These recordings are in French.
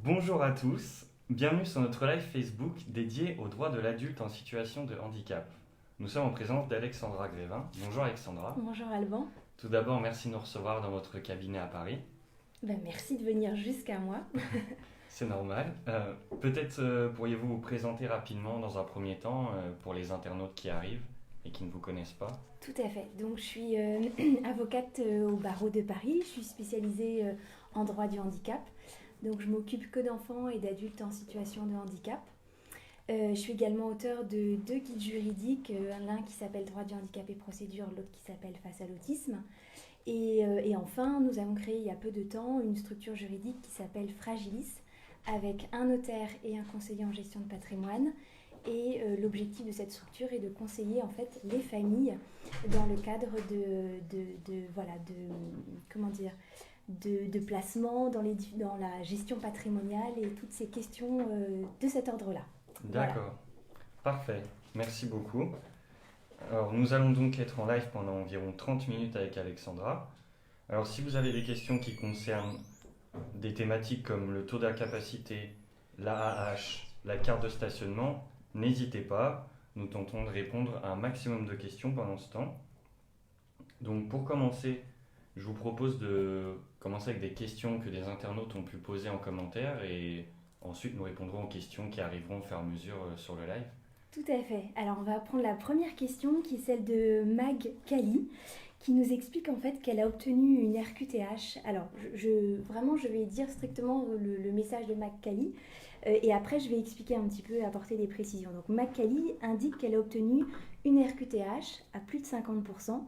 Bonjour à tous, bienvenue sur notre live Facebook dédié aux droits de l'adulte en situation de handicap. Nous sommes en présence d'Alexandra Grévin. Bonjour Alexandra. Bonjour Alban. Tout d'abord, merci de nous recevoir dans votre cabinet à Paris. Merci de venir jusqu'à moi. C'est normal. Peut-être pourriez-vous vous présenter rapidement dans un premier temps pour les internautes qui arrivent et qui ne vous connaissent pas. Tout à fait. Donc je suis avocate au barreau de Paris. Je suis spécialisée en droit du handicap. Donc je m'occupe que d'enfants et d'adultes en situation de handicap. Je suis également auteure de 2 guides juridiques, l'un qui s'appelle Droit du handicap et procédure, l'autre qui s'appelle Face à l'autisme. Et enfin, nous avons créé il y a peu de temps une structure juridique qui s'appelle Fragilis, avec un notaire et un conseiller en gestion de patrimoine. Et l'objectif de cette structure est de conseiller en fait les familles dans le cadre comment dire, de placement dans la gestion patrimoniale et toutes ces questions de cet ordre-là. Voilà. D'accord, parfait, merci beaucoup. Alors, nous allons donc être en live pendant environ 30 minutes avec Alexandra. Alors, si vous avez des questions qui concernent des thématiques comme le taux d'incapacité, l'AAH, la carte de stationnement, n'hésitez pas. Nous tentons de répondre à un maximum de questions pendant ce temps. Donc, pour commencer, je vous propose de commencer avec des questions que des internautes ont pu poser en commentaire et ensuite nous répondrons aux questions qui arriveront au fur et à mesure sur le live. Tout à fait. Alors on va prendre la première question qui est celle de Mag Kali qui nous explique en fait qu'elle a obtenu une RQTH. Alors vraiment je vais dire strictement le message de Mag Kali et après je vais expliquer un petit peu, apporter des précisions. Donc Mag Kali indique qu'elle a obtenu une RQTH à plus de 50%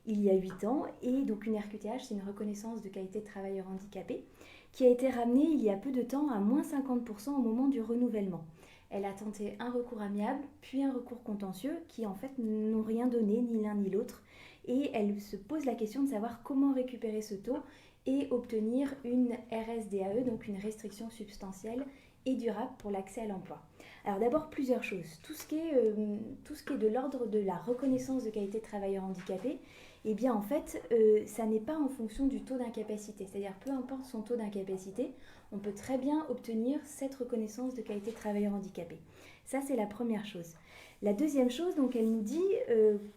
il y a 8 ans et donc une RQTH c'est une reconnaissance de qualité de travailleur handicapé qui a été ramenée il y a peu de temps à moins 50% au moment du renouvellement. Elle a tenté un recours amiable, puis un recours contentieux, qui en fait n'ont rien donné, ni l'un ni l'autre. Et elle se pose la question de savoir comment récupérer ce taux et obtenir une RSDAE, donc une restriction substantielle et durable pour l'accès à l'emploi. Alors d'abord plusieurs choses. Tout ce qui est de l'ordre de la reconnaissance de qualité de travailleur handicapé, eh bien en fait, ça n'est pas en fonction du taux d'incapacité. C'est-à-dire peu importe son taux d'incapacité, on peut très bien obtenir cette reconnaissance de qualité de travailleur handicapé. Ça, c'est la première chose. La deuxième chose, donc elle nous dit,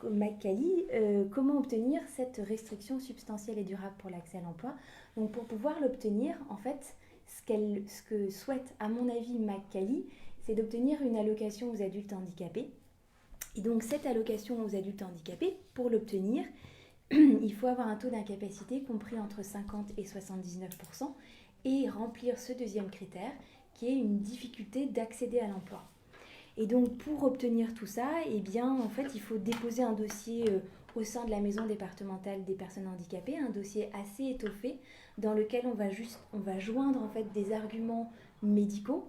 Mac-Cali, comment obtenir cette restriction substantielle et durable pour l'accès à l'emploi. Donc pour pouvoir l'obtenir, en fait, ce que souhaite, à mon avis, Mac-Cali, c'est d'obtenir une allocation aux adultes handicapés. Et donc cette allocation aux adultes handicapés, pour l'obtenir, il faut avoir un taux d'incapacité compris entre 50 et 79% et remplir ce deuxième critère qui est une difficulté d'accéder à l'emploi. Et donc pour obtenir tout ça, eh bien, en fait, il faut déposer un dossier au sein de la maison départementale des personnes handicapées, un dossier assez étoffé dans lequel on va joindre en fait des arguments médicaux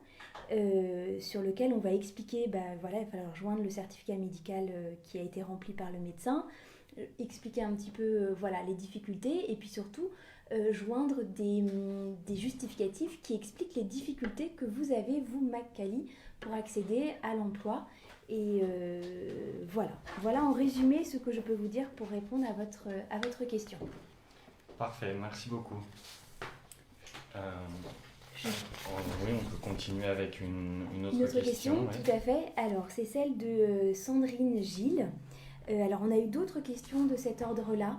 sur lequel on va expliquer, voilà, il va falloir joindre le certificat médical qui a été rempli par le médecin, expliquer un petit peu voilà, les difficultés et puis surtout joindre des justificatifs qui expliquent les difficultés que vous avez, vous, Mac-Cali, pour accéder à l'emploi. Et voilà en résumé ce que je peux vous dire pour répondre à votre question. Parfait, merci beaucoup. Oui, on peut continuer avec une autre question. Tout à fait. Alors, c'est celle de Sandrine Gilles. Alors, on a eu d'autres questions de cet ordre-là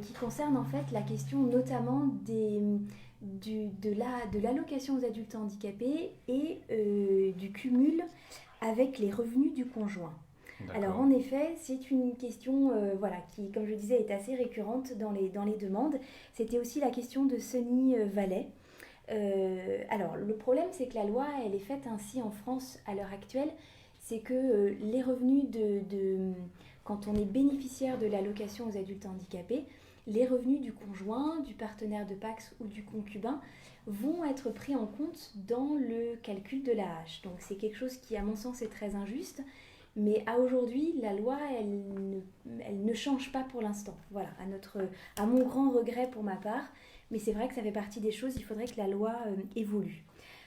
qui concernent en fait la question notamment de l'allocation aux adultes handicapés et du cumul avec les revenus du conjoint. D'accord. Alors en effet, c'est une question qui, comme je disais, est assez récurrente dans les demandes. C'était aussi la question de Sonny Vallet. Alors le problème, c'est que la loi, elle est faite ainsi en France à l'heure actuelle. C'est que les revenus quand on est bénéficiaire de l'allocation aux adultes handicapés, les revenus du conjoint, du partenaire de PACS ou du concubin vont être pris en compte dans le calcul de l'AAH. Donc c'est quelque chose qui, à mon sens, est très injuste. Mais à aujourd'hui, la loi, elle ne change pas pour l'instant. Voilà, à mon grand regret pour ma part. Mais c'est vrai que ça fait partie des choses, il faudrait que la loi évolue.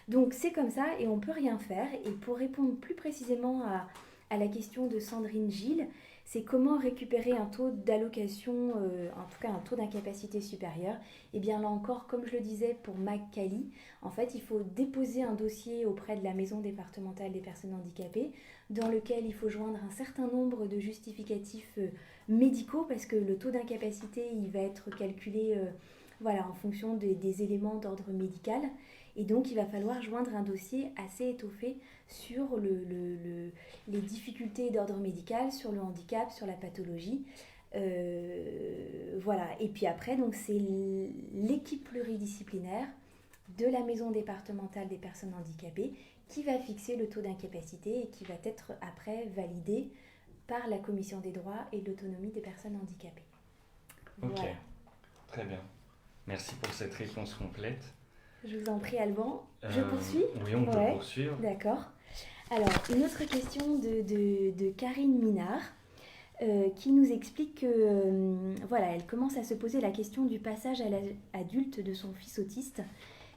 Donc c'est comme ça et on ne peut rien faire. Et pour répondre plus précisément à la question de Sandrine Gilles, c'est comment récupérer un taux d'allocation, en tout cas un taux d'incapacité supérieur. Et bien là encore, comme je le disais pour Mac-Cali, en fait, il faut déposer un dossier auprès de la maison départementale des personnes handicapées dans lequel il faut joindre un certain nombre de justificatifs médicaux parce que le taux d'incapacité, il va être calculé voilà, en fonction des éléments d'ordre médical. Et donc, il va falloir joindre un dossier assez étoffé sur les difficultés d'ordre médical, sur le handicap, sur la pathologie. Voilà. Et puis après, donc, c'est l'équipe pluridisciplinaire de la maison départementale des personnes handicapées qui va fixer le taux d'incapacité et qui va être après validé par la Commission des droits et de l'autonomie des personnes handicapées. Ok, Voilà. très bien. Merci pour cette réponse complète. Je vous en prie, Alban. Je poursuis ? Oui, on peut poursuivre. D'accord. Alors, une autre question de Karine Minard qui nous explique que, voilà, elle commence à se poser la question du passage à l'âge adulte de son fils autiste.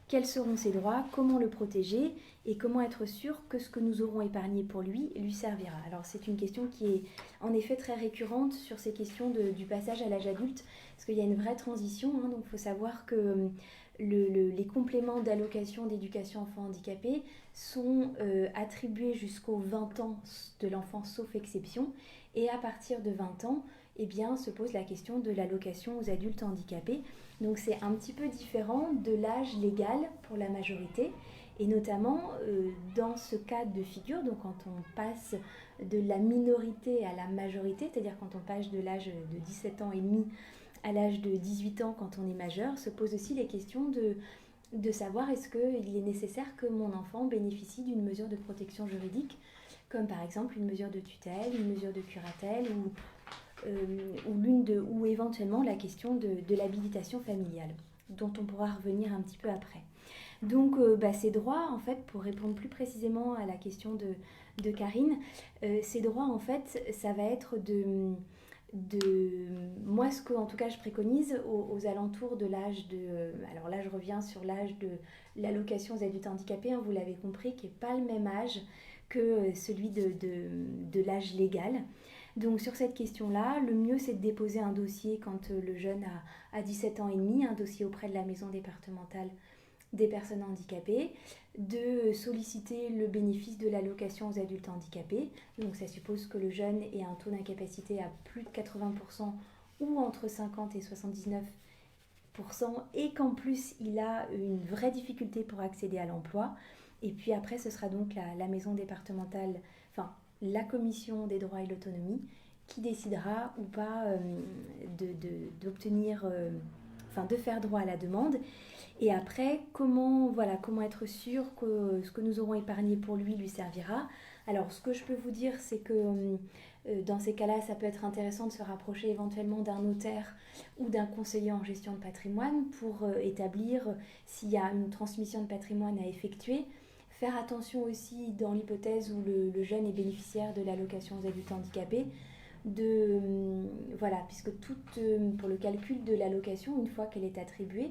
Quels seront ses droits, comment le protéger et comment être sûr que ce que nous aurons épargné pour lui servira. Alors c'est une question qui est en effet très récurrente sur ces questions du passage à l'âge adulte, parce qu'il y a une vraie transition, hein, donc il faut savoir que les compléments d'allocation d'éducation enfant handicapé sont attribués jusqu'aux 20 ans de l'enfant sauf exception, et à partir de 20 ans, eh bien, se pose la question de l'allocation aux adultes handicapés. Donc c'est un petit peu différent de l'âge légal pour la majorité, et notamment dans ce cas de figure, donc quand on passe de la minorité à la majorité, c'est-à-dire quand on passe de l'âge de 17 ans et demi à l'âge de 18 ans quand on est majeur, se pose aussi les questions de savoir est-ce qu'il est nécessaire que mon enfant bénéficie d'une mesure de protection juridique, comme par exemple une mesure de tutelle, une mesure de curatelle ou éventuellement la question de l'habilitation familiale, dont on pourra revenir un petit peu après. Donc ces droits, en fait, pour répondre plus précisément à la question de Karine, ces droits, en fait, ça va être moi, ce que en tout cas je préconise aux alentours de l'âge de... alors là, je reviens sur l'âge de l'allocation aux adultes handicapés, hein, vous l'avez compris, qui n'est pas le même âge que celui de l'âge légal. Donc sur cette question-là, le mieux c'est de déposer un dossier quand le jeune a 17 ans et demi, un dossier auprès de la maison départementale des personnes handicapées, de solliciter le bénéfice de l'allocation aux adultes handicapés. Donc ça suppose que le jeune ait un taux d'incapacité à plus de 80% ou entre 50 et 79%, et qu'en plus il a une vraie difficulté pour accéder à l'emploi. Et puis après, ce sera donc la maison départementale, enfin la commission des droits et de l'autonomie qui décidera ou pas d'obtenir, de faire droit à la demande. Et après, comment être sûr que ce que nous aurons épargné pour lui servira. Alors, ce que je peux vous dire, c'est que dans ces cas-là, ça peut être intéressant de se rapprocher éventuellement d'un notaire ou d'un conseiller en gestion de patrimoine pour établir s'il y a une transmission de patrimoine à effectuer. Faire attention aussi dans l'hypothèse où le jeune est bénéficiaire de l'allocation aux adultes handicapés, puisque pour le calcul de l'allocation, une fois qu'elle est attribuée,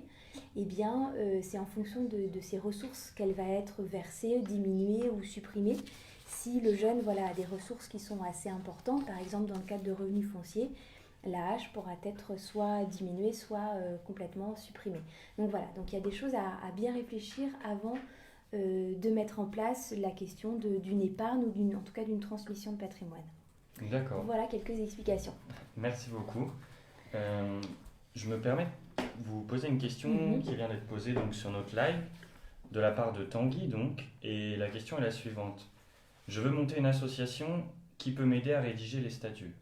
c'est en fonction de ses ressources qu'elle va être versée, diminuée ou supprimée. Si le jeune a des ressources qui sont assez importantes, par exemple dans le cadre de revenus fonciers, la hache pourra être soit diminuée, soit complètement supprimée. Donc voilà, donc il y a des choses à bien réfléchir avant de mettre en place la question d'une épargne ou en tout cas d'une transmission de patrimoine. D'accord. Voilà quelques explications. Merci beaucoup. Je me permets de vous poser une question qui vient d'être posée donc, sur notre live de la part de Tanguy. Et la question est la suivante. Je veux monter une association qui peut m'aider à rédiger les statuts.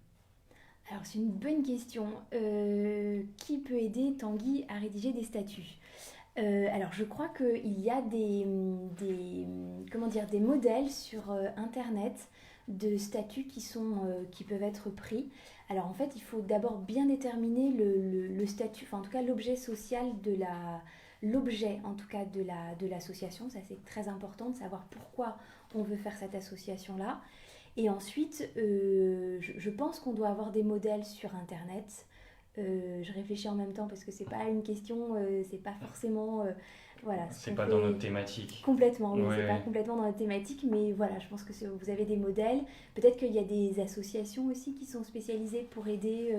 Alors c'est une bonne question. Qui peut aider Tanguy à rédiger des statuts ? Alors je crois qu'il y a des modèles sur Internet de statuts qui peuvent être pris. Alors en fait, il faut d'abord bien déterminer le statut, en tout cas l'objet social l'objet en tout cas de l'association. Ça c'est très important de savoir pourquoi on veut faire cette association-là. Et ensuite, je pense qu'on doit avoir des modèles sur Internet Je réfléchis en même temps parce que c'est pas une question, c'est pas forcément voilà, ce C'est qu'on pas dans fait notre thématique. complètement, oui, Ouais, c'est pas ouais. complètement dans la thématique, mais voilà, je pense que vous avez des modèles. Peut-être qu'il y a des associations aussi qui sont spécialisées pour aider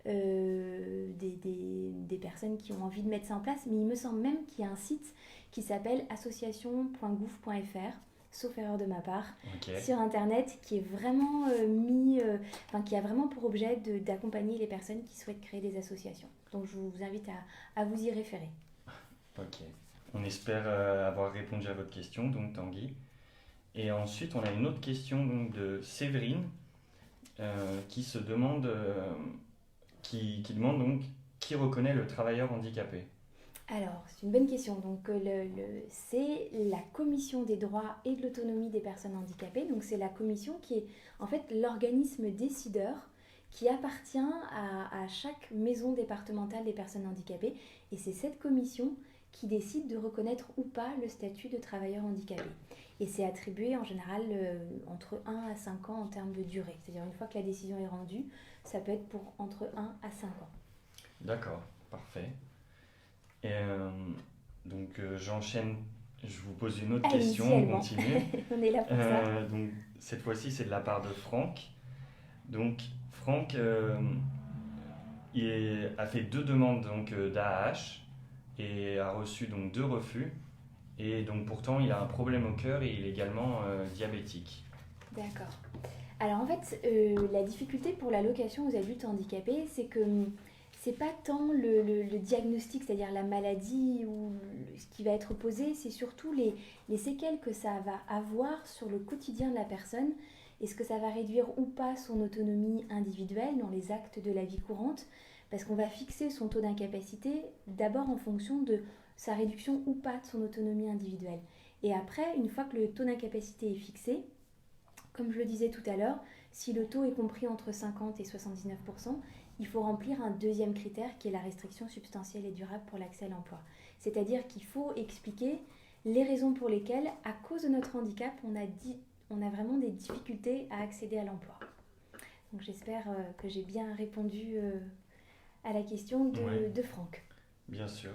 des personnes qui ont envie de mettre ça en place, mais il me semble même qu'il y a un site qui s'appelle association.gouv.fr, sauf erreur de ma part, Ok. sur internet, qui est vraiment enfin, qui a vraiment pour objet d'accompagner les personnes qui souhaitent créer des associations. Donc je vous invite à vous y référer. Ok. On espère avoir répondu à votre question, donc Tanguy. Et ensuite, on a une autre question donc, de Séverine qui se demande, qui demande donc qui reconnaît le travailleur handicapé. Alors, c'est une bonne question. Donc, c'est la Commission des droits et de l'autonomie des personnes handicapées. Donc, c'est la commission qui est en fait l'organisme décideur qui appartient à chaque maison départementale des personnes handicapées. Et c'est cette commission qui décide de reconnaître ou pas le statut de travailleur handicapé. Et c'est attribué en général entre 1 à 5 ans en termes de durée. C'est-à-dire une fois que la décision est rendue, ça peut être pour entre 1 à 5 ans. D'accord, parfait. Et j'enchaîne, je vous pose une autre question, Allez-y, on Allemand. continue. On est là pour ça. Donc, cette fois-ci, c'est de la part de Franck. Donc, Franck a fait 2 demandes d'AAH et a reçu donc 2 refus. Et donc, pourtant, il a un problème au cœur et il est également diabétique. D'accord. Alors en fait, la difficulté pour l'allocation aux adultes handicapés, c'est que c'est pas tant le diagnostic, c'est-à-dire la maladie ou ce qui va être posé, c'est surtout les séquelles que ça va avoir sur le quotidien de la personne. Est-ce que ça va réduire ou pas son autonomie individuelle dans les actes de la vie courante? Parce qu'on va fixer son taux d'incapacité d'abord en fonction de sa réduction ou pas de son autonomie individuelle. Et après, une fois que le taux d'incapacité est fixé, comme je le disais tout à l'heure, si le taux est compris entre 50 et 79%, il faut remplir un deuxième critère qui est la restriction substantielle et durable pour l'accès à l'emploi. C'est-à-dire qu'il faut expliquer les raisons pour lesquelles, à cause de notre handicap, on a vraiment des difficultés à accéder à l'emploi. Donc j'espère que j'ai bien répondu à la question Ouais, de Franck. bien sûr.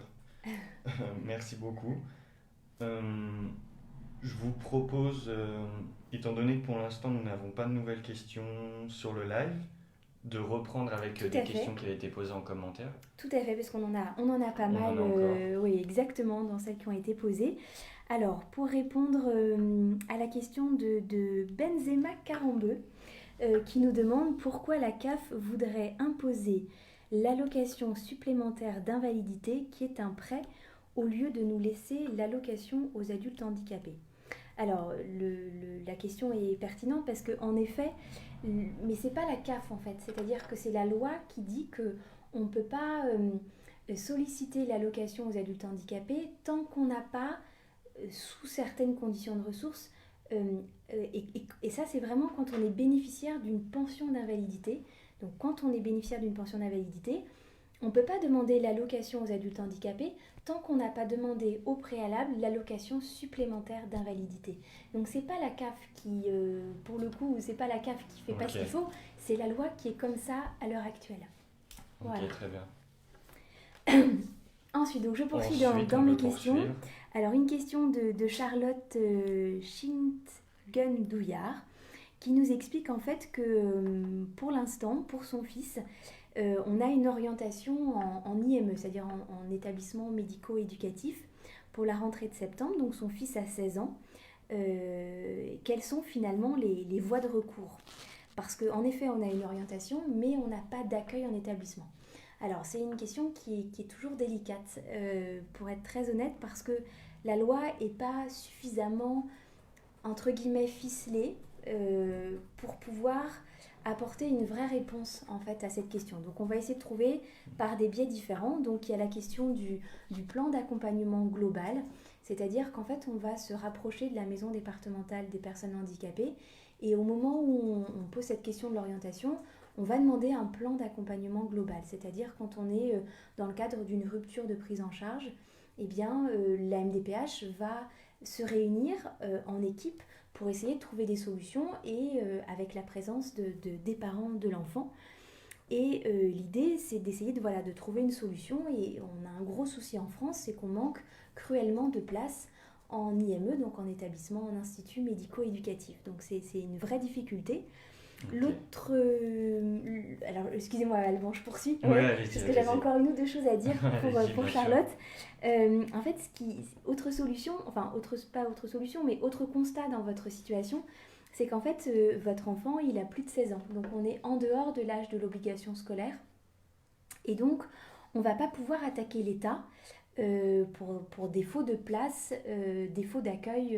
Merci beaucoup. Euh, je vous propose, étant donné que pour l'instant nous n'avons pas de nouvelles questions sur le live, de reprendre avec Tout des à fait. questions qui ont été posées en commentaire. Tout à fait, parce on en a pas On en mal, a encore. oui, exactement, dans celles qui ont été posées. Alors, pour répondre à la question de Benzema Carambeu, qui nous demande pourquoi la CAF voudrait imposer l'allocation supplémentaire d'invalidité, qui est un prêt, au lieu de nous laisser l'allocation aux adultes handicapés. Alors, la question est pertinente parce qu'en effet, mais c'est pas la CAF en fait, c'est-à-dire que c'est la loi qui dit que on ne peut pas solliciter l'allocation aux adultes handicapés tant qu'on n'a pas, sous certaines conditions de ressources, et ça c'est vraiment quand on est bénéficiaire d'une pension d'invalidité. Donc quand on est bénéficiaire d'une pension d'invalidité, on ne peut pas demander l'allocation aux adultes handicapés tant qu'on n'a pas demandé au préalable l'allocation supplémentaire d'invalidité. Donc c'est pas la CAF qui, pour le coup, c'est pas la CAF qui fait pas Ok, ce qu'il faut, c'est la loi qui est comme ça à l'heure actuelle. Voilà. ok, très bien. Ensuite, donc je poursuis Ensuite, dans on mes peut questions. poursuivre. Alors une question de Charlotte Schintgen-Douillard qui nous explique en fait que pour l'instant, pour son fils, on a une orientation en IME, c'est-à-dire en établissement médico-éducatif, pour la rentrée de septembre. Donc son fils a 16 ans. Quelles sont finalement les voies de recours? Parce qu'en effet, on a une orientation, mais on n'a pas d'accueil en établissement. Alors c'est une question qui est toujours délicate, pour être très honnête, parce que la loi n'est pas suffisamment, entre guillemets, ficelée pour pouvoir apporter une vraie réponse en fait à cette question. Donc on va essayer de trouver par des biais différents. Donc il y a la question du plan d'accompagnement global, c'est-à-dire qu'en fait on va se rapprocher de la maison départementale des personnes handicapées et au moment où on pose cette question de l'orientation, on va demander un plan d'accompagnement global, c'est-à-dire quand on est dans le cadre d'une rupture de prise en charge, eh bien la MDPH va se réunir en équipe pour essayer de trouver des solutions et avec la présence des parents de l'enfant Et l'idée, c'est d'essayer de trouver une solution. Et on a un gros souci en France, c'est qu'on manque cruellement de places en IME, donc en établissement, en institut médico-éducatif. Donc c'est une vraie difficulté. Ok. L'autre... alors, excusez-moi, Alban, je poursuis. Ouais, allez-y, Parce que j'avais allez-y. encore une ou deux choses à dire Allez-y, pour bien sûr. Charlotte. En fait, autre solution, pas autre solution, mais autre constat dans votre situation, c'est qu'en fait, votre enfant, il a plus de 16 ans. Donc, on est en dehors de l'âge de l'obligation scolaire. Et donc, on ne va pas pouvoir attaquer l'État pour défaut de place, défaut d'accueil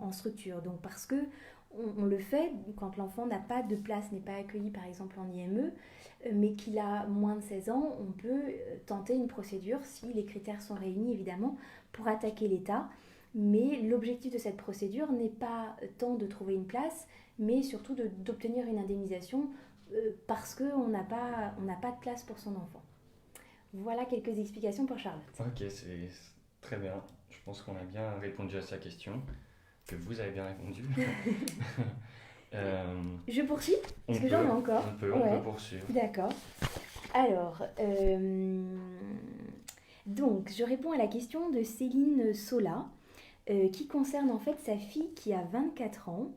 en structure. Donc, parce que on le fait quand l'enfant n'a pas de place, n'est pas accueilli par exemple en IME, mais qu'il a moins de 16 ans, on peut tenter une procédure, si les critères sont réunis évidemment, pour attaquer l'État. Mais l'objectif de cette procédure n'est pas tant de trouver une place, mais surtout d'obtenir une indemnisation parce qu'on n'a pas de place pour son enfant. Voilà quelques explications pour Charlotte. Ok, c'est très bien. Je pense qu'on a bien répondu à sa question, que vous avez bien répondu. Euh, Je poursuis on parce que j'en ai peut, encore. on Ouais. peut poursuivre. D'accord. Alors, donc, je réponds à la question de Céline Sola, qui concerne en fait sa fille qui a 24 ans,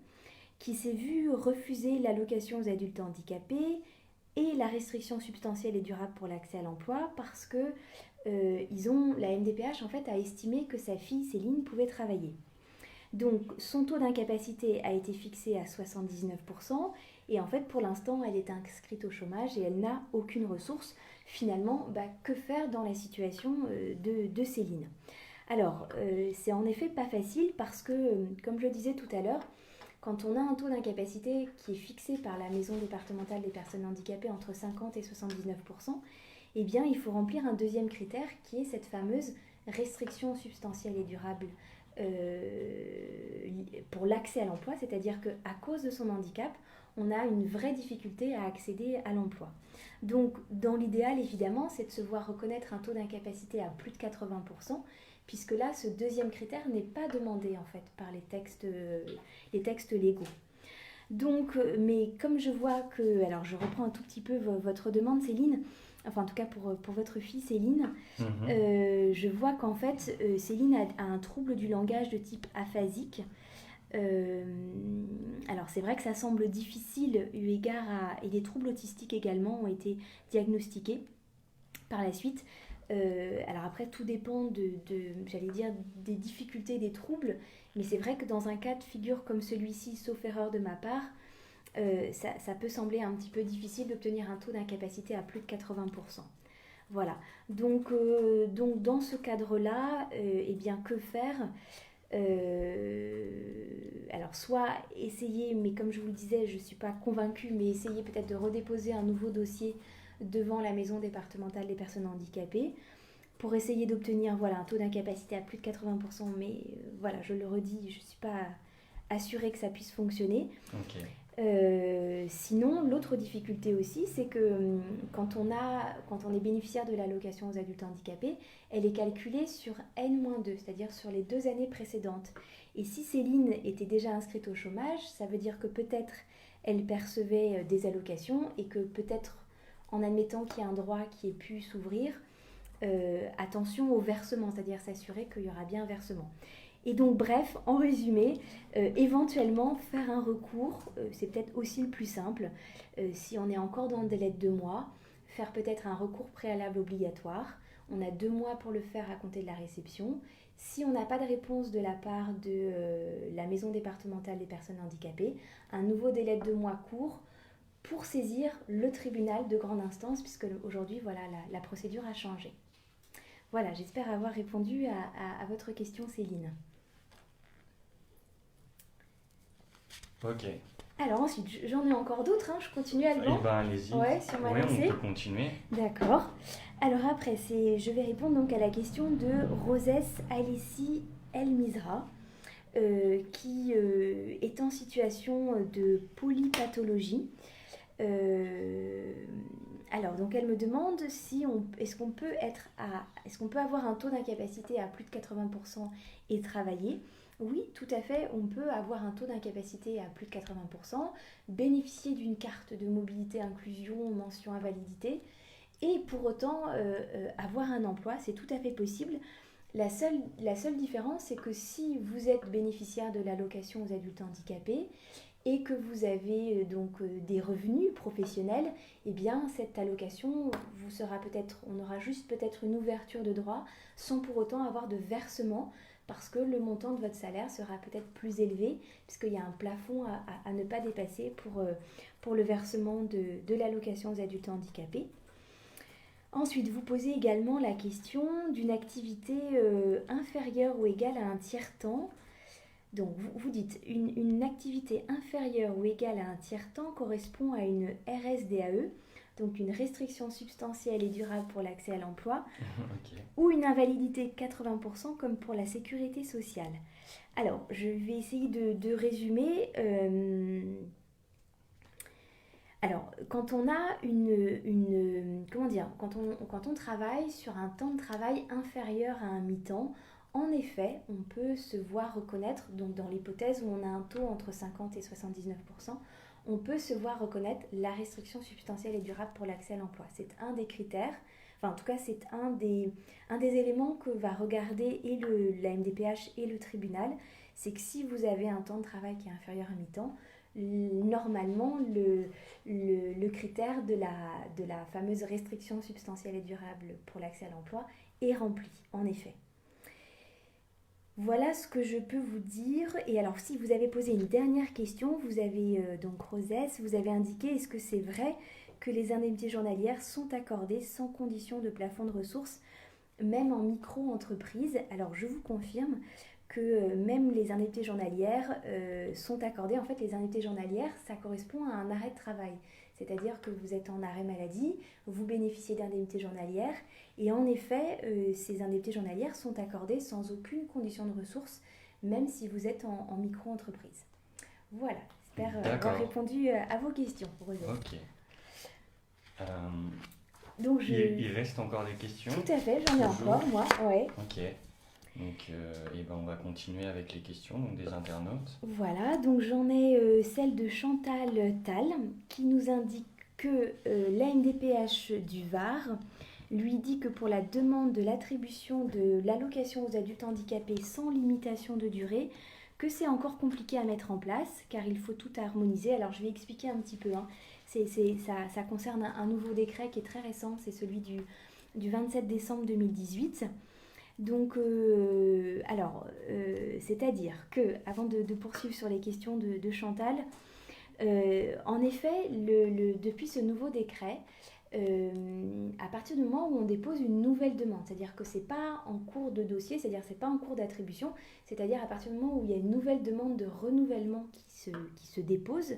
qui s'est vue refuser l'allocation aux adultes handicapés et la restriction substantielle et durable pour l'accès à l'emploi parce que la MDPH en fait a estimé que sa fille Céline pouvait travailler. Donc son taux d'incapacité a été fixé à 79% et en fait pour l'instant elle est inscrite au chômage et elle n'a aucune ressource. Finalement, que faire dans la situation de Céline? Alors c'est en effet pas facile parce que comme je le disais tout à l'heure, quand on a un taux d'incapacité qui est fixé par la Maison départementale des personnes handicapées entre 50 et 79%, eh bien il faut remplir un deuxième critère qui est cette fameuse restriction substantielle et durable pour l'accès à l'emploi, c'est-à-dire qu'à cause de son handicap, on a une vraie difficulté à accéder à l'emploi. Donc dans l'idéal évidemment, c'est de se voir reconnaître un taux d'incapacité à plus de 80%, puisque là, ce deuxième critère n'est pas demandé en fait par les textes légaux. Donc, mais comme je vois que, alors je reprends un tout petit peu votre demande Céline, enfin en tout cas pour votre fille Céline, je vois qu'en fait Céline a un trouble du langage de type aphasique. Alors c'est vrai que ça semble difficile eu égard et des troubles autistiques également ont été diagnostiqués par la suite. Alors après, tout dépend j'allais dire, des difficultés, des troubles, mais c'est vrai que dans un cas de figure comme celui-ci, sauf erreur de ma part, ça peut sembler un petit peu difficile d'obtenir un taux d'incapacité à plus de 80%. Voilà, donc dans ce cadre-là, eh bien que faire? Alors soit essayer, mais comme je vous le disais, je ne suis pas convaincue, mais essayer peut-être de redéposer un nouveau dossier devant la maison départementale des personnes handicapées pour essayer d'obtenir un taux d'incapacité à plus de 80%, mais voilà, je le redis, je ne suis pas assurée que ça puisse fonctionner. Ok. Sinon, l'autre difficulté aussi, c'est que quand on est bénéficiaire de l'allocation aux adultes handicapés, elle est calculée sur N-2, c'est-à-dire sur les 2 années précédentes. Et si Céline était déjà inscrite au chômage, ça veut dire que peut-être elle percevait des allocations et que peut-être en admettant qu'il y a un droit qui ait pu s'ouvrir, attention au versement, c'est-à-dire s'assurer qu'il y aura bien un versement. Et donc bref, en résumé, éventuellement faire un recours, c'est peut-être aussi le plus simple. Si on est encore dans le délai de 2 mois, faire peut-être un recours préalable obligatoire. On a 2 mois pour le faire à compter de la réception. Si on n'a pas de réponse de la part de la maison départementale des personnes handicapées, un nouveau délai de 2 mois court pour saisir le tribunal de grande instance, puisque aujourd'hui, voilà, la procédure a changé. Voilà, j'espère avoir répondu à votre question, Céline. Ok. Alors ensuite, j'en ai encore d'autres, je continue à le Eh ben, allez-y. Ouais, sur ma lancée. On peut continuer. D'accord. Alors après, je vais répondre donc à la question de Rosès Alessi El Misra, qui est en situation de polypathologie. Alors, donc elle me demande si est-ce qu'on peut avoir un taux d'incapacité à plus de 80% et travailler. Oui, tout à fait, on peut avoir un taux d'incapacité à plus de 80%, bénéficier d'une carte de mobilité inclusion mention invalidité et pour autant avoir un emploi, c'est tout à fait possible. La seule différence, c'est que si vous êtes bénéficiaire de l'allocation aux adultes handicapés et que vous avez des revenus professionnels, eh bien cette allocation on aura juste peut-être une ouverture de droit sans pour autant avoir de versement parce que le montant de votre salaire sera peut-être plus élevé puisqu'il y a un plafond à ne pas dépasser pour le versement de l'allocation aux adultes handicapés. Ensuite, vous posez également la question d'une activité inférieure ou égale à un tiers-temps. Donc, vous dites une activité inférieure ou égale à un tiers-temps correspond à une RSDAE, donc une restriction substantielle et durable pour l'accès à l'emploi, Ok. ou une invalidité de 80% comme pour la sécurité sociale. Alors, je vais essayer de résumer. Alors, quand on a quand on travaille sur un temps de travail inférieur à un mi-temps, en effet, on peut se voir reconnaître, donc dans l'hypothèse où on a un taux entre 50 et 79%, on peut se voir reconnaître la restriction substantielle et durable pour l'accès à l'emploi. C'est un des critères, enfin en tout cas c'est un des éléments que va regarder et la MDPH et le tribunal, c'est que si vous avez un temps de travail qui est inférieur à mi-temps, normalement le critère de la fameuse restriction substantielle et durable pour l'accès à l'emploi est rempli, en effet. Voilà ce que je peux vous dire. Et alors, si vous avez posé une dernière question, vous avez donc Rosès, vous avez indiqué est-ce que c'est vrai que les indemnités journalières sont accordées sans condition de plafond de ressources, même en micro-entreprise? Alors, je vous confirme que même les indemnités journalières sont accordées. En fait, les indemnités journalières, ça correspond à un arrêt de travail. C'est-à-dire que vous êtes en arrêt maladie, vous bénéficiez d'indemnités journalières. Et en effet, ces indemnités journalières sont accordées sans aucune condition de ressources, même si vous êtes en micro-entreprise. Voilà, j'espère avoir répondu à vos questions. Ok. Donc il reste encore des questions? Tout à fait, j'en ai encore, moi. Ouais. Ok. Donc, on va continuer avec les questions des internautes. Voilà, donc j'en ai celle de Chantal Tal qui nous indique que l'AMDPH du Var lui dit que pour la demande de l'attribution de l'allocation aux adultes handicapés sans limitation de durée, que c'est encore compliqué à mettre en place car il faut tout harmoniser. Alors je vais expliquer un petit peu. Ça concerne un nouveau décret qui est très récent, c'est celui du 27 décembre 2018. Donc, c'est-à-dire que, avant de poursuivre sur les questions de Chantal, en effet, depuis ce nouveau décret, à partir du moment où on dépose une nouvelle demande, c'est-à-dire que c'est pas en cours de dossier, c'est-à-dire c'est pas en cours d'attribution, c'est-à-dire à partir du moment où il y a une nouvelle demande de renouvellement qui se dépose,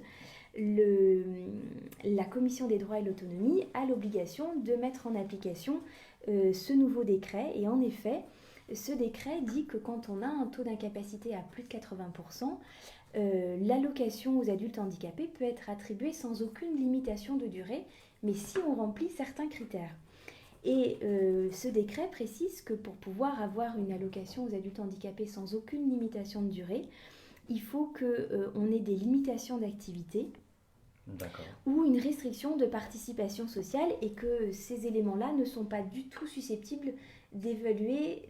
la Commission des droits et l'autonomie a l'obligation de mettre en application ce nouveau décret. Et en effet, ce décret dit que quand on a un taux d'incapacité à plus de 80%, l'allocation aux adultes handicapés peut être attribuée sans aucune limitation de durée, mais si on remplit certains critères. Et ce décret précise que pour pouvoir avoir une allocation aux adultes handicapés sans aucune limitation de durée, il faut qu'on ait des limitations d'activité ou une restriction de participation sociale et que ces éléments-là ne sont pas du tout susceptibles d'évoluer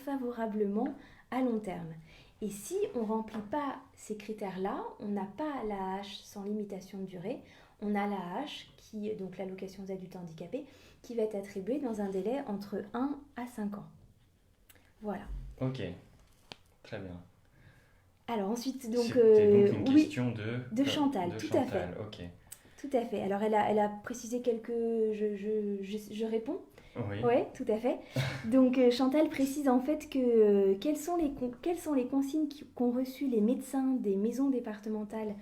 favorablement à long terme. Et si on ne remplit pas ces critères-là, on n'a pas l'AAH sans limitation de durée, on a l'AAH, donc l'allocation aux adultes handicapés, qui va être attribuée dans un délai entre 1 à 5 ans. Voilà. Ok, très bien. Alors ensuite, c'était donc une question de Chantal, de tout Chantal. à fait. Ok. Tout à fait. Alors elle a précisé je réponds. Oui. Oui, tout à fait. Donc Chantal précise en fait que quelles sont les consignes qu'ont reçues les médecins des maisons départementales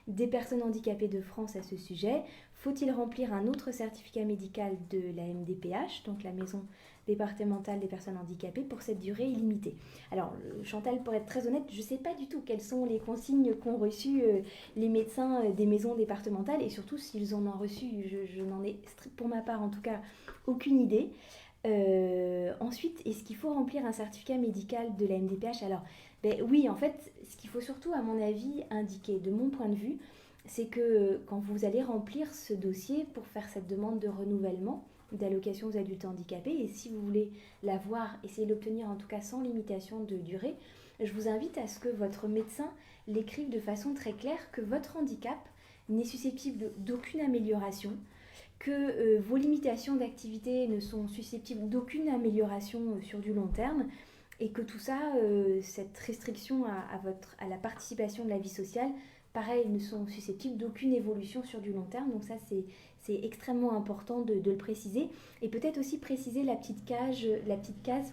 des personnes handicapées de France à ce sujet. Faut-il remplir un autre certificat médical de la MDPH, donc la Maison départementale des personnes handicapées, pour cette durée illimitée? Alors, Chantal, pour être très honnête, je ne sais pas du tout quelles sont les consignes qu'ont reçues les médecins des maisons départementales, et surtout s'ils en ont reçu, je n'en ai, pour ma part en tout cas, aucune idée. Ensuite, est-ce qu'il faut remplir un certificat médical de la MDPH? Alors, oui, en fait, ce qu'il faut surtout, à mon avis, indiquer, de mon point de vue, c'est que quand vous allez remplir ce dossier pour faire cette demande de renouvellement d'allocation aux adultes handicapés, et si vous voulez l'avoir, essayez de l'obtenir en tout cas sans limitation de durée, je vous invite à ce que votre médecin l'écrive de façon très claire que votre handicap n'est susceptible d'aucune amélioration, que vos limitations d'activité ne sont susceptibles d'aucune amélioration sur du long terme, et que tout ça, cette restriction à la participation de la vie sociale, pareil, ne sont susceptibles d'aucune évolution sur du long terme. Donc ça, c'est extrêmement important de le préciser. Et peut-être aussi préciser la petite case,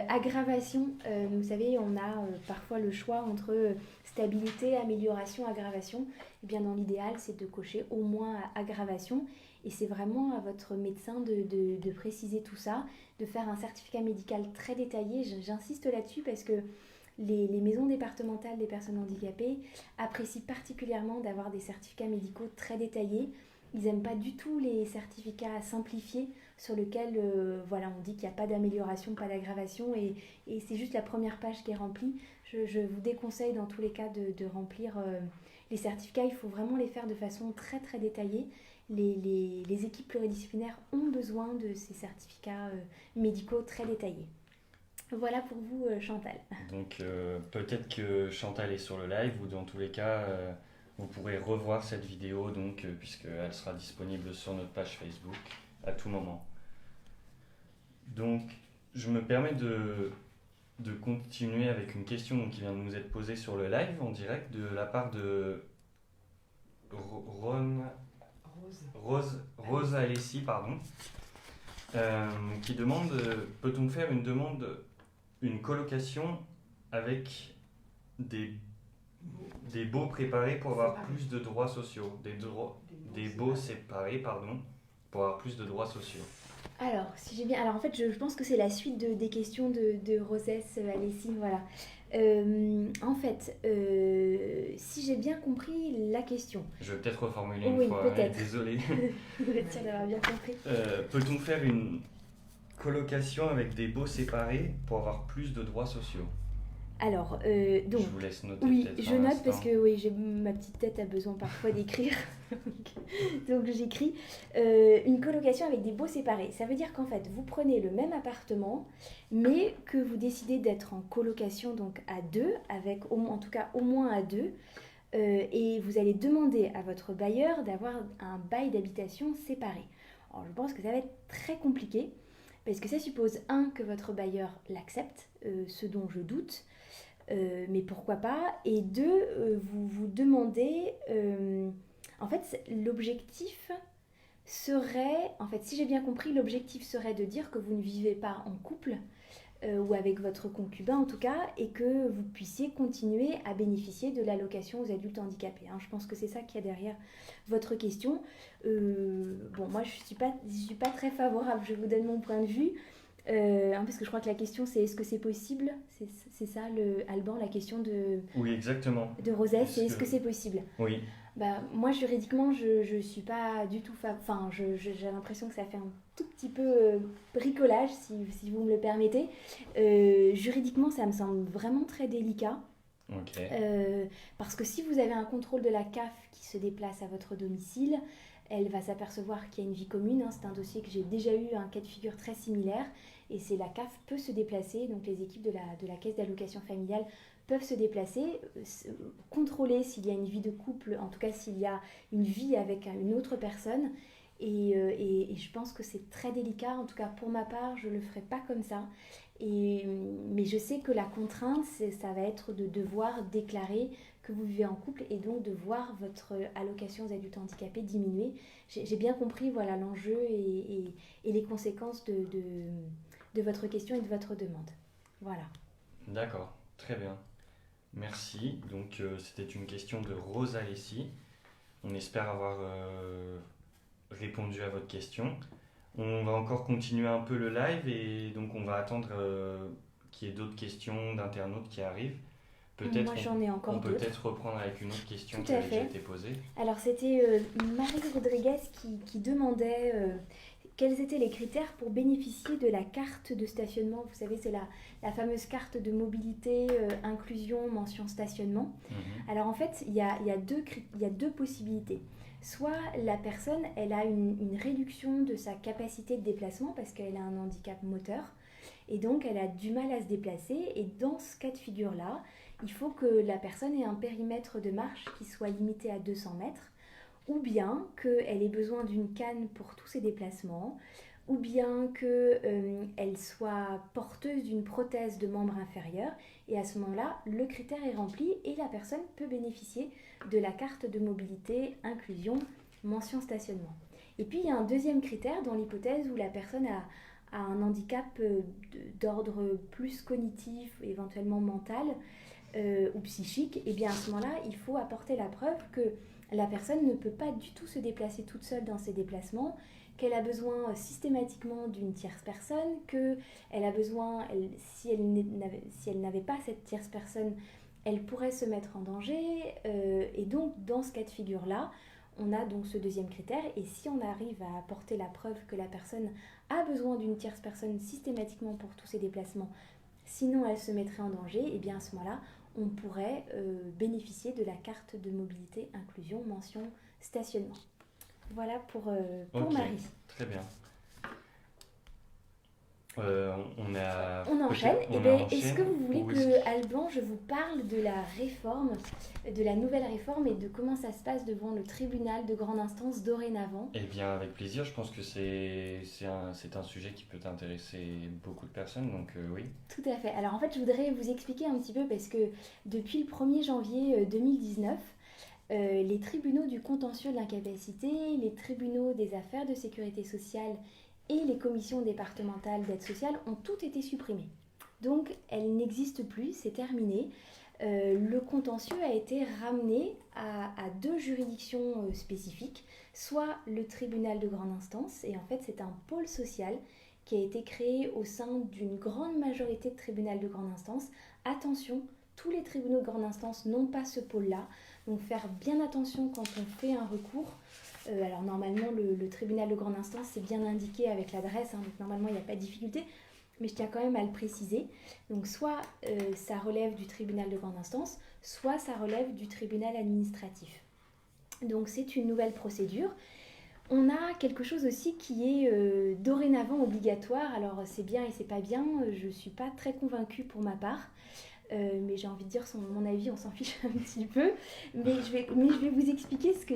aggravation. Vous savez, on a parfois le choix entre stabilité, amélioration, aggravation. Et bien dans l'idéal, c'est de cocher au moins aggravation. Et c'est vraiment à votre médecin de préciser tout ça, de faire un certificat médical très détaillé. J'insiste là-dessus parce que les maisons départementales des personnes handicapées apprécient particulièrement d'avoir des certificats médicaux très détaillés. Ils n'aiment pas du tout les certificats simplifiés sur lesquels on dit qu'il n'y a pas d'amélioration, pas d'aggravation et c'est juste la première page qui est remplie. Je vous déconseille dans tous les cas de remplir les certificats. Il faut vraiment les faire de façon très très détaillée. Les équipes pluridisciplinaires ont besoin de ces certificats médicaux très détaillés. Voilà pour vous, Chantal. Donc peut-être que Chantal est sur le live ou dans tous les cas, vous pourrez revoir cette vidéo puisqu'elle sera disponible sur notre page Facebook à tout moment. Donc je me permets de continuer avec une question qui vient de nous être posée sur le live en direct de la part de Rose Alessi, pardon, qui demande peut-on faire une colocation avec des baux préparés pour avoir plus de droits sociaux, des baux séparés pour avoir plus de droits sociaux. Alors, si j'ai bien, alors en fait, je pense que c'est la suite des questions de Rosès Alessi, voilà. En fait, si j'ai bien compris la question. Je vais peut-être reformuler une fois, peut-être. Désolé. Je tiens d'avoir bien compris. Peut-on faire une colocation avec des baux séparés pour avoir plus de droits sociaux? Alors, donc, je vous laisse noter. Oui, je note parce que oui, ma petite tête a besoin parfois d'écrire. Donc j'écris une colocation avec des baux séparés. Ça veut dire qu'en fait, vous prenez le même appartement, mais que vous décidez d'être en colocation donc à deux, avec au moins à deux, et vous allez demander à votre bailleur d'avoir un bail d'habitation séparé. Alors je pense que ça va être très compliqué, parce que ça suppose, que votre bailleur l'accepte, ce dont je doute, mais pourquoi pas, et deux, vous demandez, en fait l'objectif serait, si j'ai bien compris, l'objectif serait de dire que vous ne vivez pas en couple, ou avec votre concubin en tout cas, et que vous puissiez continuer à bénéficier de l'allocation aux adultes handicapés. Je pense que c'est ça qu'il y a derrière votre question. Moi je suis pas très favorable, je vous donne mon point de vue, parce que je crois que la question c'est est-ce que c'est possible, c'est ça Alban, la question de... Oui, exactement. De Rosès, c'est est-ce que c'est possible? Oui. Moi juridiquement je suis pas du tout j'ai l'impression que ça fait un tout petit peu bricolage si vous me le permettez. Juridiquement ça me semble vraiment très délicat. Okay. Parce que si vous avez un contrôle de la CAF qui se déplace à votre domicile, elle va s'apercevoir qu'il y a une vie commune. C'est un dossier que j'ai déjà eu un cas de figure très similaire, et c'est la CAF peut se déplacer, donc les équipes de la caisse d'allocation familiale peuvent se déplacer, contrôler s'il y a une vie de couple, en tout cas s'il y a une vie avec une autre personne, et je pense que c'est très délicat. En tout cas pour ma part, je ne le ferai pas comme ça. Mais je sais que la contrainte, ça va être de devoir déclarer que vous vivez en couple, et donc de voir votre allocation aux adultes handicapés diminuer. J'ai bien compris l'enjeu et les conséquences de votre question et de votre demande. Voilà. D'accord, très bien. Merci. Donc c'était une question de Rose Alessi. On espère avoir répondu à votre question. On va encore continuer un peu le live et donc on va attendre qu'il y ait d'autres questions d'internautes qui arrivent. Peut-être Moi, j'en ai on encore peut d'autres. peut-être reprendre avec une autre question Tout qui à avait déjà fait. été posée. Alors, c'était Marie Rodriguez qui demandait quels étaient les critères pour bénéficier de la carte de stationnement. Vous savez, c'est la fameuse carte de mobilité, inclusion, mention stationnement. Alors, en fait, il y a deux possibilités. Soit la personne, elle a une réduction de sa capacité de déplacement parce qu'elle a un handicap moteur et donc elle a du mal à se déplacer. Et dans ce cas de figure-là, il faut que la personne ait un périmètre de marche qui soit limité à 200 mètres, ou bien qu'elle ait besoin d'une canne pour tous ses déplacements, ou bien qu'elle soit porteuse d'une prothèse de membre inférieur. Et à ce moment-là, le critère est rempli et la personne peut bénéficier de la carte de mobilité, inclusion, mention stationnement. Et puis il y a un deuxième critère dans l'hypothèse où la personne a un handicap d'ordre plus cognitif, éventuellement mental, ou psychique. Et bien à ce moment-là, il faut apporter la preuve que la personne ne peut pas du tout se déplacer toute seule dans ses déplacements, qu'elle a besoin systématiquement d'une tierce personne, qu'elle a besoin, si elle n'avait pas cette tierce personne, elle pourrait se mettre en danger. Et donc dans ce cas de figure-là, on a donc ce deuxième critère. Et si on arrive à apporter la preuve que la personne a besoin d'une tierce personne systématiquement pour tous ses déplacements, sinon elle se mettrait en danger, et bien à ce moment-là, on pourrait bénéficier de la carte de mobilité inclusion mention stationnement. Voilà pour Ok, Marie. très bien. On enchaîne. Est-ce que vous voulez Oui. que, Alban, je vous parle de la réforme, de la nouvelle réforme et de comment ça se passe devant le tribunal de grande instance dorénavant? Eh bien, avec plaisir. Je pense que c'est un sujet qui peut intéresser beaucoup de personnes, donc oui. Tout à fait. Alors en fait, je voudrais vous expliquer un petit peu parce que depuis le 1er janvier 2019, les tribunaux du contentieux de l'incapacité, les tribunaux des affaires de sécurité sociale et les commissions départementales d'aide sociale ont toutes été supprimées. Donc elles n'existent plus, c'est terminé. Le contentieux a été ramené à deux juridictions spécifiques, soit le tribunal de grande instance, et en fait c'est un pôle social qui a été créé au sein d'une grande majorité de tribunaux de grande instance. Attention, tous les tribunaux de grande instance n'ont pas ce pôle-là, donc faire bien attention quand on fait un recours. Alors normalement le tribunal de grande instance c'est bien indiqué avec l'adresse, donc normalement il n'y a pas de difficulté, mais je tiens quand même à le préciser. Donc soit ça relève du tribunal de grande instance, soit ça relève du tribunal administratif. Donc c'est une nouvelle procédure. On a quelque chose aussi qui est dorénavant obligatoire. Alors c'est bien et c'est pas bien, je ne suis pas très convaincue pour ma part. Mais j'ai envie de dire mon avis, on s'en fiche un petit peu. Mais je vais vous expliquer ce que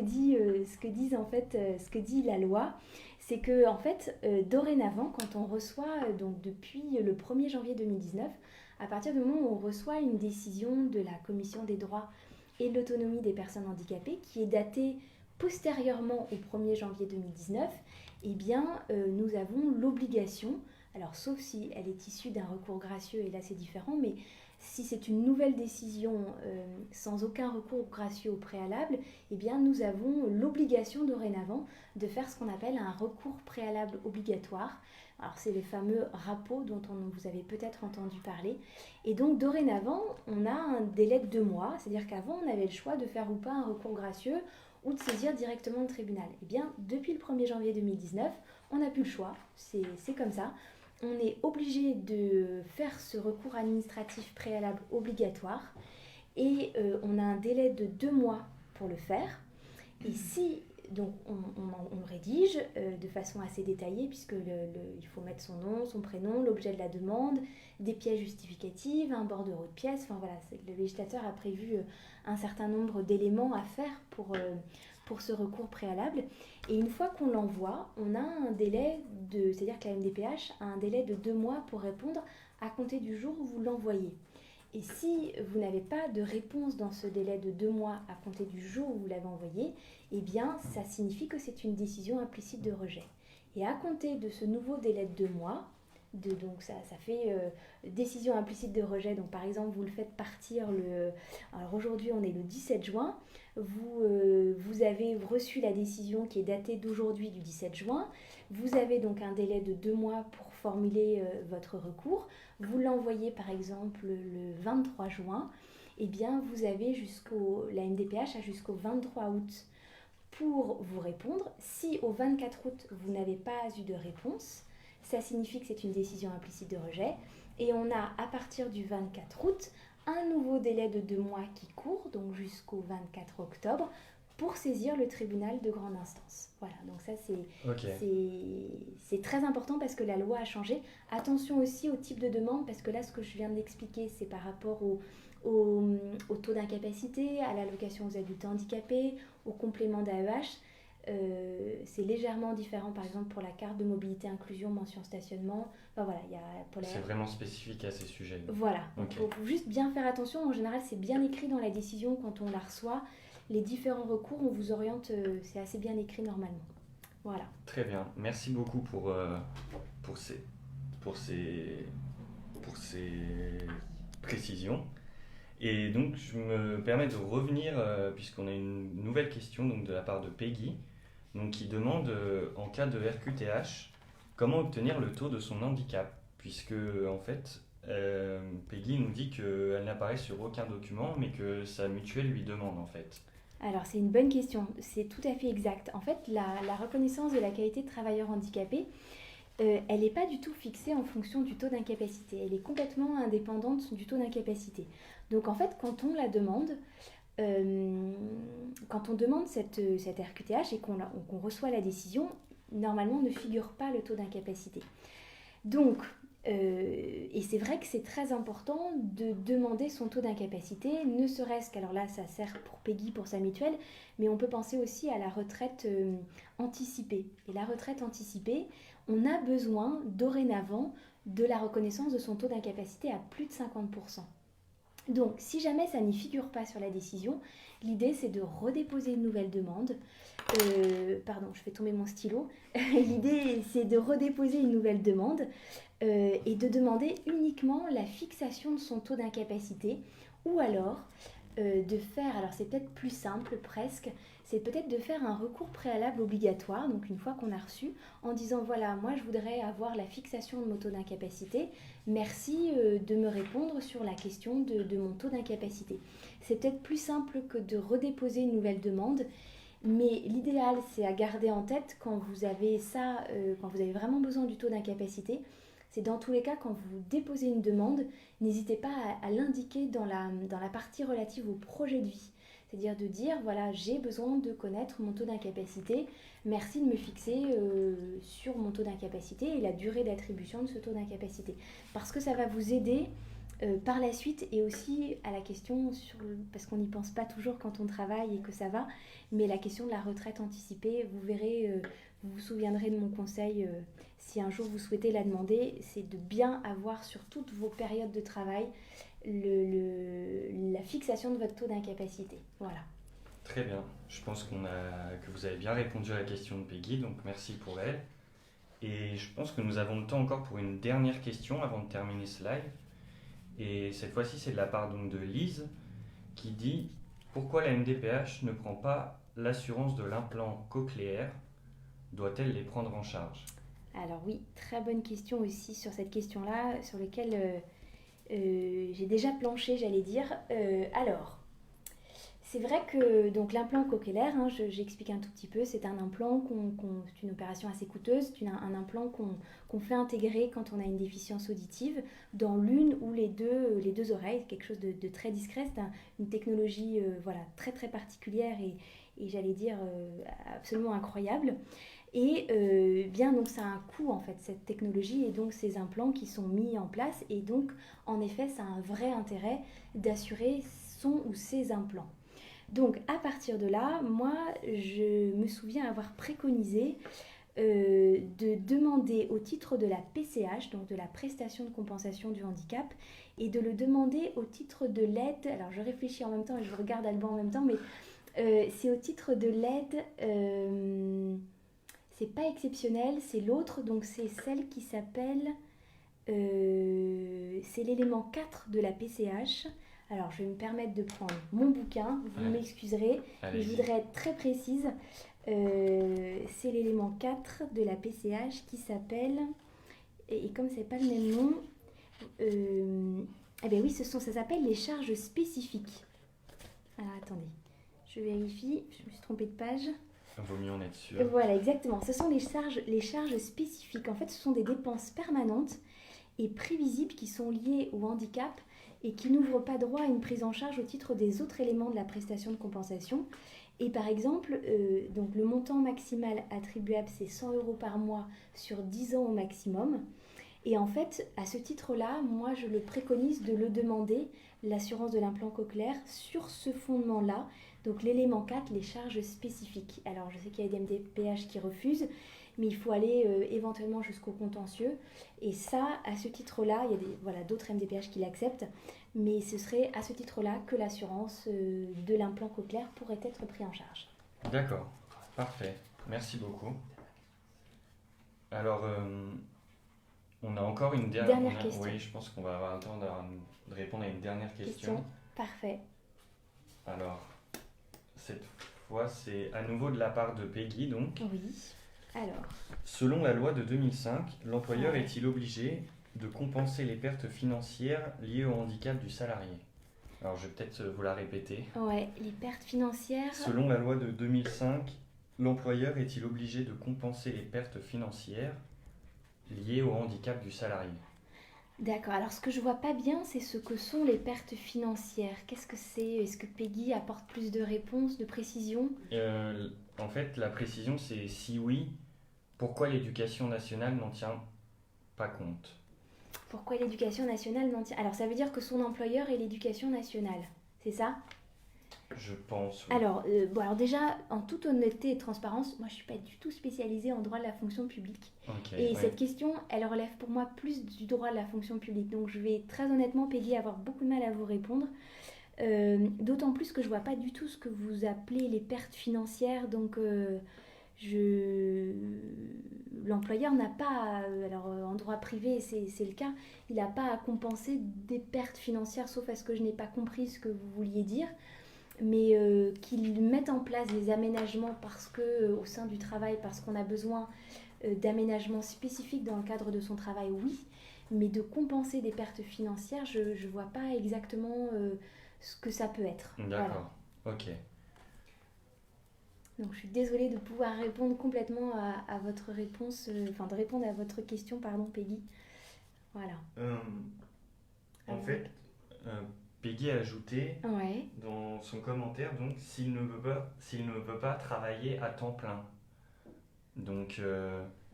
dit la loi. C'est que en fait, dorénavant, quand on reçoit, donc depuis le 1er janvier 2019, à partir du moment où on reçoit une décision de la Commission des droits et de l'autonomie des personnes handicapées, qui est datée postérieurement au 1er janvier 2019, eh bien, nous avons l'obligation, alors sauf si elle est issue d'un recours gracieux, et là c'est différent, mais si c'est une nouvelle décision sans aucun recours gracieux au préalable, eh bien nous avons l'obligation dorénavant de faire ce qu'on appelle un recours préalable obligatoire. Alors c'est le fameux RAPO dont vous avez peut-être entendu parler. Et donc dorénavant, on a un délai de 2 mois, c'est-à-dire qu'avant on avait le choix de faire ou pas un recours gracieux ou de saisir directement le tribunal. Eh bien depuis le 1er janvier 2019, on n'a plus le choix, c'est comme ça. On est obligé de faire ce recours administratif préalable obligatoire et on a un délai de 2 mois pour le faire. Et si donc on le rédige de façon assez détaillée puisque il faut mettre son nom, son prénom, l'objet de la demande, des pièces justificatives, un bordereau de pièces. Enfin voilà, le législateur a prévu un certain nombre d'éléments à faire pour ce recours préalable. Et une fois qu'on l'envoie, on a un délai c'est-à-dire que la MDPH a un délai de 2 mois pour répondre à compter du jour où vous l'envoyez. Et si vous n'avez pas de réponse dans ce délai de 2 mois à compter du jour où vous l'avez envoyé, eh bien ça signifie que c'est une décision implicite de rejet. Et à compter de ce nouveau délai de 2 mois, Donc ça fait décision implicite de rejet. Donc par exemple, vous le faites partir alors aujourd'hui, on est le 17 juin. Vous avez reçu la décision qui est datée d'aujourd'hui, du 17 juin. Vous avez donc un délai de 2 mois pour formuler votre recours. Vous l'envoyez par exemple le 23 juin. Eh bien, la MDPH a jusqu'au 23 août pour vous répondre. Si au 24 août, vous n'avez pas eu de réponse, ça signifie que c'est une décision implicite de rejet. Et on a, à partir du 24 août, un nouveau délai de 2 mois qui court, donc jusqu'au 24 octobre, pour saisir le tribunal de grande instance. Voilà, donc ça c'est très important parce que la loi a changé. Attention aussi au type de demande, parce que là, ce que je viens d'expliquer, c'est par rapport au taux d'incapacité, à l'allocation aux adultes handicapés, au complément d'AEH. C'est légèrement différent, par exemple, pour la carte de mobilité inclusion, mention stationnement. Enfin, voilà, c'est vraiment spécifique à ces sujets. Voilà, il faut juste bien faire attention. En général, c'est bien écrit dans la décision quand on la reçoit. Les différents recours, on vous oriente, c'est assez bien écrit normalement. Voilà. Très bien, merci beaucoup pour ces précisions. Et donc, je me permets de revenir, puisqu'on a une nouvelle question donc, de la part de Peggy, donc, qui demande, en cas de RQTH, comment obtenir le taux de son handicap, puisque, en fait, Peggy nous dit qu'elle n'apparaît sur aucun document, mais que sa mutuelle lui demande, en fait. Alors, c'est une bonne question, c'est tout à fait exact. En fait, la reconnaissance de la qualité de travailleur handicapé, elle n'est pas du tout fixée en fonction du taux d'incapacité. Elle est complètement indépendante du taux d'incapacité. Donc en fait, quand on la demande, quand on demande cette RQTH et qu'on reçoit la décision, normalement ne figure pas le taux d'incapacité. Donc, et c'est vrai que c'est très important de demander son taux d'incapacité, ne serait-ce qu'alors là, ça sert pour Peggy, pour sa mutuelle, mais on peut penser aussi à la retraite anticipée. Et la retraite anticipée, on a besoin dorénavant de la reconnaissance de son taux d'incapacité à plus de 50%. Donc, si jamais ça n'y figure pas sur la décision, l'idée c'est de redéposer une nouvelle demande. Pardon, je fais tomber mon stylo. L'idée c'est de redéposer une nouvelle demande et de demander uniquement la fixation de son taux d'incapacité, ou alors de faire, alors c'est peut-être plus simple presque, c'est peut-être de faire un recours préalable obligatoire, donc une fois qu'on a reçu, en disant voilà, moi je voudrais avoir la fixation de mon taux d'incapacité, merci de me répondre sur la question de mon taux d'incapacité. C'est peut-être plus simple que de redéposer une nouvelle demande, mais l'idéal c'est à garder en tête quand vous avez ça, quand vous avez vraiment besoin du taux d'incapacité. C'est dans tous les cas, quand vous déposez une demande, n'hésitez pas à l'indiquer dans la partie relative au projet de vie. C'est-à-dire de dire, voilà, j'ai besoin de connaître mon taux d'incapacité, merci de me fixer sur mon taux d'incapacité et la durée d'attribution de ce taux d'incapacité. Parce que ça va vous aider par la suite, et aussi à la question, parce qu'on n'y pense pas toujours quand on travaille et que ça va, mais la question de la retraite anticipée, vous verrez, vous vous souviendrez de mon conseil, si un jour vous souhaitez la demander, c'est de bien avoir sur toutes vos périodes de travail la fixation de votre taux d'incapacité. Voilà. Très bien, je pense que vous avez bien répondu à la question de Peggy, donc merci pour elle. Et je pense que nous avons le temps encore pour une dernière question avant de terminer ce live. Et cette fois-ci, c'est de la part donc de Lise qui dit « Pourquoi la MDPH ne prend pas l'assurance de l'implant cochléaire ? Doit-elle les prendre en charge ?» Alors oui, très bonne question aussi sur cette question-là, sur laquelle j'ai déjà planché, j'allais dire. Alors, c'est vrai que donc, l'implant cochléaire, hein, j'explique un tout petit peu, c'est un implant, c'est une opération assez coûteuse, c'est un implant qu'on fait intégrer quand on a une déficience auditive dans l'une ou les deux oreilles, quelque chose de très discret, c'est une technologie voilà, très très particulière et j'allais dire absolument incroyable. Et bien donc ça a un coût en fait cette technologie et donc ces implants qui sont mis en place, et donc en effet ça a un vrai intérêt d'assurer son ou ses implants. Donc à partir de là, moi je me souviens avoir préconisé de demander au titre de la PCH, donc de la prestation de compensation du handicap, et de le demander au titre de l'aide, alors je réfléchis en même temps et je regarde Alban en même temps, mais c'est au titre de l'aide... c'est pas exceptionnel, c'est l'autre, donc c'est celle qui s'appelle c'est l'élément 4 de la PCH. Alors, je vais me permettre de prendre mon bouquin, vous m'excuserez, mais je voudrais être très précise. C'est l'élément 4 de la PCH qui s'appelle, et comme c'est pas le même nom, eh bien oui, ça s'appelle les charges spécifiques. Alors, attendez, je vérifie, je me suis trompée de page. Vaut mieux en être sûr. Voilà, exactement. Ce sont les charges spécifiques. En fait, ce sont des dépenses permanentes et prévisibles qui sont liées au handicap et qui n'ouvrent pas droit à une prise en charge au titre des autres éléments de la prestation de compensation. Et par exemple, donc le montant maximal attribuable, c'est 100 € par mois sur 10 ans au maximum. Et en fait, à ce titre-là, moi, je le préconise de le demander, l'assurance de l'implant cochléaire, sur ce fondement-là. Donc l'élément 4, les charges spécifiques. Alors je sais qu'il y a des MDPH qui refusent, mais il faut aller éventuellement jusqu'au contentieux. Et ça, à ce titre-là, il y a d'autres MDPH qui l'acceptent, mais ce serait à ce titre-là que l'assurance de l'implant cochléaire pourrait être prise en charge. D'accord, parfait. Merci beaucoup. Alors, on a encore une dernière question. Oui, je pense qu'on va avoir le temps de répondre à une dernière question. Parfait. Alors, cette fois, c'est à nouveau de la part de Peggy, donc. Oui. Alors. Selon la loi de 2005, l'employeur est-il obligé de compenser les pertes financières liées au handicap du salarié? Alors, je vais peut-être vous la répéter. Ouais, les pertes financières. Selon la loi de 2005, l'employeur est-il obligé de compenser les pertes financières liées au handicap du salarié? D'accord, alors ce que je vois pas bien, c'est ce que sont les pertes financières. Qu'est-ce que c'est? Est-ce que Peggy apporte plus de réponses, de précisions? En fait, la précision, c'est si oui, pourquoi l'éducation nationale n'en tient pas compte? Pourquoi l'éducation nationale n'en tient... Alors ça veut dire que son employeur est l'éducation nationale, c'est ça? Je pense, oui. Alors, alors déjà, en toute honnêteté et transparence, moi je ne suis pas du tout spécialisée en droit de la fonction publique. Okay, cette question, elle relève pour moi plus du droit de la fonction publique. Donc je vais très honnêtement, Peggy, avoir beaucoup de mal à vous répondre. D'autant plus que je ne vois pas du tout ce que vous appelez les pertes financières. Donc l'employeur n'a pas, alors en droit privé c'est le cas, il n'a pas à compenser des pertes financières, sauf à ce que je n'ai pas compris ce que vous vouliez dire. Mais qu'ils mettent en place des aménagements parce que au sein du travail, parce qu'on a besoin d'aménagements spécifiques dans le cadre de son travail, oui. Mais de compenser des pertes financières, je ne vois pas exactement ce que ça peut être. D'accord, voilà. Ok. Donc je suis désolée de pouvoir répondre complètement à votre réponse, de répondre à votre question, pardon, Peggy. Voilà. En fait, Peggy a ajouté dans son commentaire, donc, s'il ne veut pas travailler à temps plein. Donc...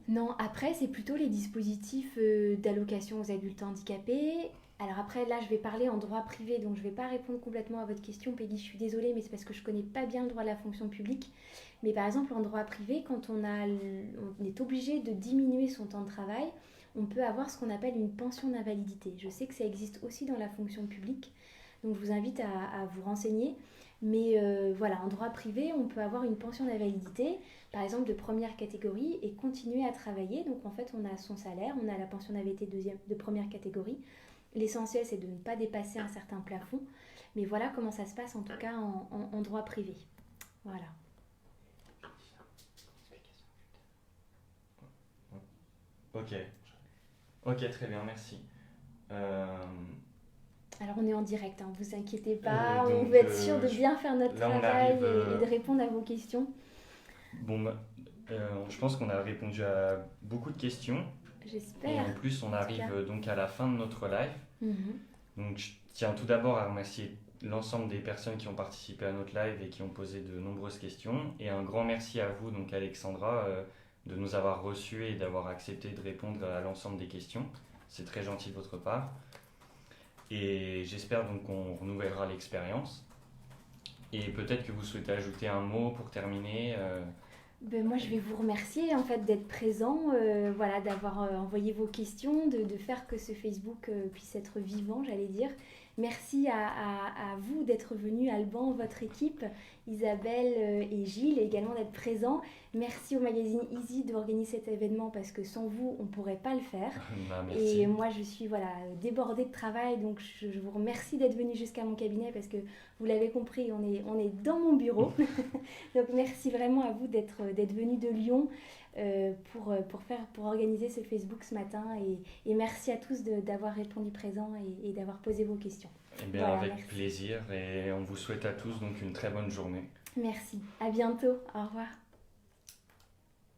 Non, après, c'est plutôt les dispositifs d'allocation aux adultes handicapés. Alors après, là, je vais parler en droit privé, donc je ne vais pas répondre complètement à votre question, Peggy, je suis désolée, mais c'est parce que je ne connais pas bien le droit de la fonction publique. Mais par exemple, en droit privé, quand on est obligé de diminuer son temps de travail, on peut avoir ce qu'on appelle une pension d'invalidité. Je sais que ça existe aussi dans la fonction publique, donc je vous invite à vous renseigner. Mais voilà, en droit privé, on peut avoir une pension d'invalidité, par exemple de première catégorie, et continuer à travailler. Donc en fait, on a son salaire, on a la pension d'invalidité de première catégorie. L'essentiel, c'est de ne pas dépasser un certain plafond. Mais voilà comment ça se passe, en tout cas, en droit privé. Voilà. Ok, très bien, merci. Alors on est en direct, hein, vous inquiétez pas, on veut être sûr de bien faire notre travail et de répondre à vos questions. Bon, je pense qu'on a répondu à beaucoup de questions. J'espère. Et en plus, on arrive donc à la fin de notre live. Donc je tiens tout d'abord à remercier l'ensemble des personnes qui ont participé à notre live et qui ont posé de nombreuses questions. Et un grand merci à vous, donc Alexandra, de nous avoir reçus et d'avoir accepté de répondre à l'ensemble des questions. C'est très gentil de votre part. Et j'espère donc qu'on renouvellera l'expérience. Et peut-être que vous souhaitez ajouter un mot pour terminer. Moi, je vais vous remercier en fait d'être présent, voilà, d'avoir envoyé vos questions, de faire que ce Facebook puisse être vivant, j'allais dire. Merci à vous d'être venu, Alban, votre équipe, Isabelle et Gilles également d'être présents. Merci au magazine Easy d'organiser cet événement parce que sans vous, on ne pourrait pas le faire. Bah, merci. Et moi, je suis débordée de travail, donc je vous remercie d'être venus jusqu'à mon cabinet parce que vous l'avez compris, on est dans mon bureau. Donc merci vraiment à vous d'être venus de Lyon pour organiser ce Facebook ce matin. Et merci à tous d'avoir répondu présent et d'avoir posé vos questions. Eh bien, Voilà, avec merci. plaisir et on vous souhaite à tous donc une très bonne journée. Merci. À bientôt. Au revoir.